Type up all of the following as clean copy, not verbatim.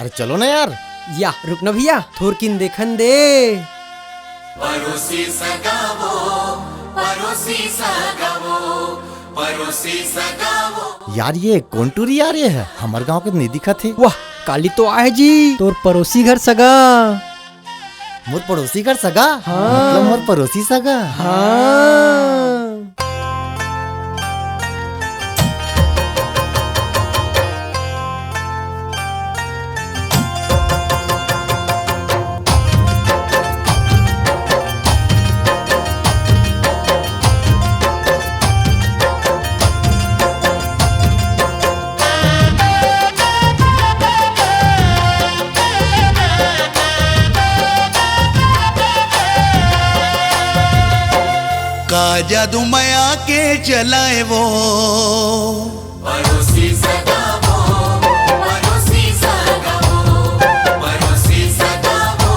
अरे चलो ना यार। या रुक ना भैया, थोरकिन देखन दे। पड़ोसी सगावो, पड़ोसी सगावो, पड़ोसी सगावो। यार ये कौन टूरी आ रही है? हमारे गांव के नहीं दिखा थे। वाह काली तो आए जी, तोर पड़ोसी घर सगा। मोर पड़ोसी घर सगा? हाँ। मतलब मोर पड़ोसी सगा। हाँ। का जादू माया के चलाए वो पड़ोसी सगावो, पड़ोसी सगावो, पड़ोसी सगावो,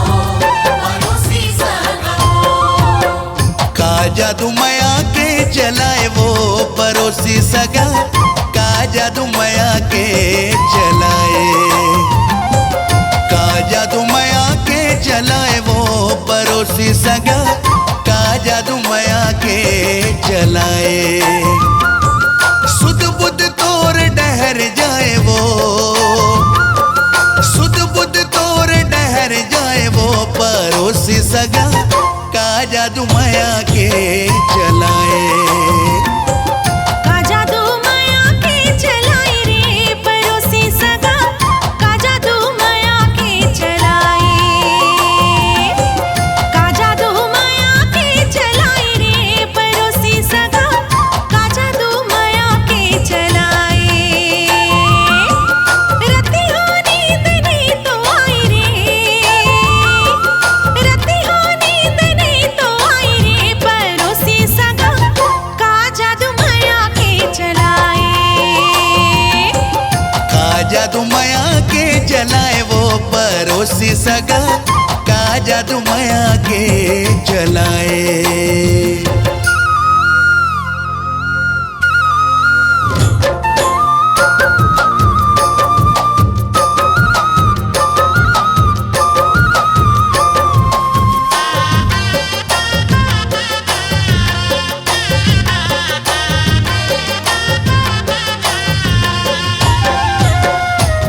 पड़ोसी सगावो। का जादू माया के चलाए वो पड़ोसी सगा, का जादू माया के चलाए, का जादू माया के चलाए वो पड़ोसी सगा, का जादू माया के चलाए। सुध बुध तोर डहर जाए वो, सुध बुध तोर डहर जाए वो पड़ोसी सगा, का जादू माया के चलाए। जादू माया के चलाए वो पड़ोसी सगा, का जादू माया के चलाए।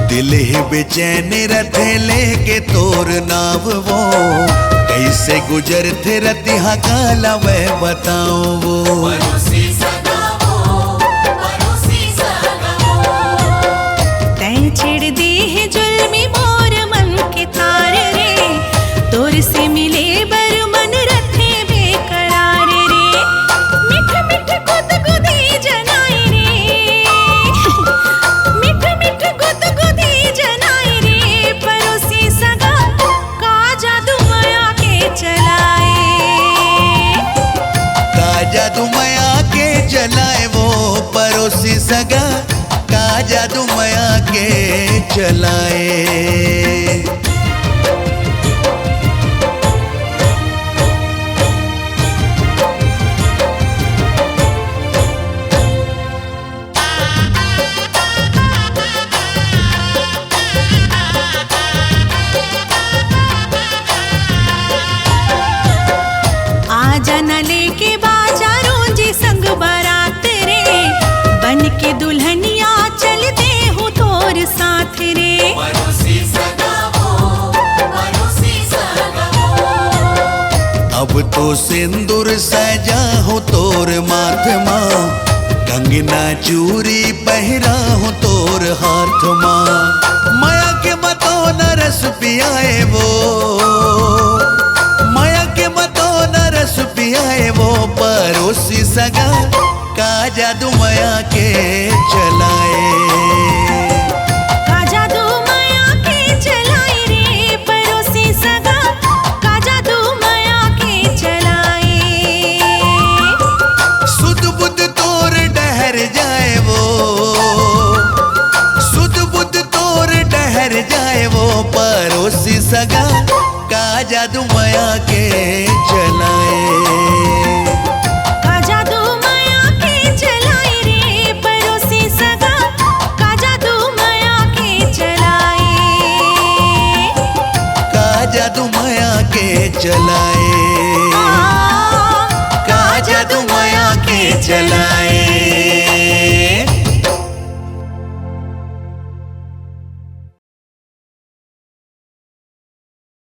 दिल ही बेचैन रथे लेके तोर नाव वो, कैसे गुजर थे रतिहा काला वह बताओ वो। पड़ोसी सगावो, पड़ोसी सगावो। तैं छेड़ दे है जुल्मी मोर मन के तार रे, तोर से मिले बर मन रथे बेकरार रे। मिठ मिठ गुदगुदी जनाई रे, मिठ मिठ गुदगुदी जनाई रे, पड़ोसी सगा, का जादू माया के चलाए। का जादू माया के चलाए वो पड़ोसी सगा, का जादू माया के चलाए। आजा न लेके बाजारों जी संग बारात रे, बन के दुल्हनिया चलते हूँ तोर साथ रे। पड़ोसी सगावो, पड़ोसी सगावो। अब तो सिंदूर सजा हो तोर माथ माँ, कंगना चूरी पहरा हो तोर हाथ माँ। माया के मतों न रस पियाए वो, माया के मतों न रस पियाए वो पड़ोसी सगा, का जादू माया के चलाए। का जादू माया के चलाए रे, पड़ोसी सगा, का जादू माया के चलाए। सुध बुध तोर डहर जाए वो, सुध बुध तोर डहर जाए वो पड़ोसी सगा, का जादू माया के चलाए। का जादू माया के चलाए रे, पड़ोसी सगा। जलाए, का जादू माया के जलाए।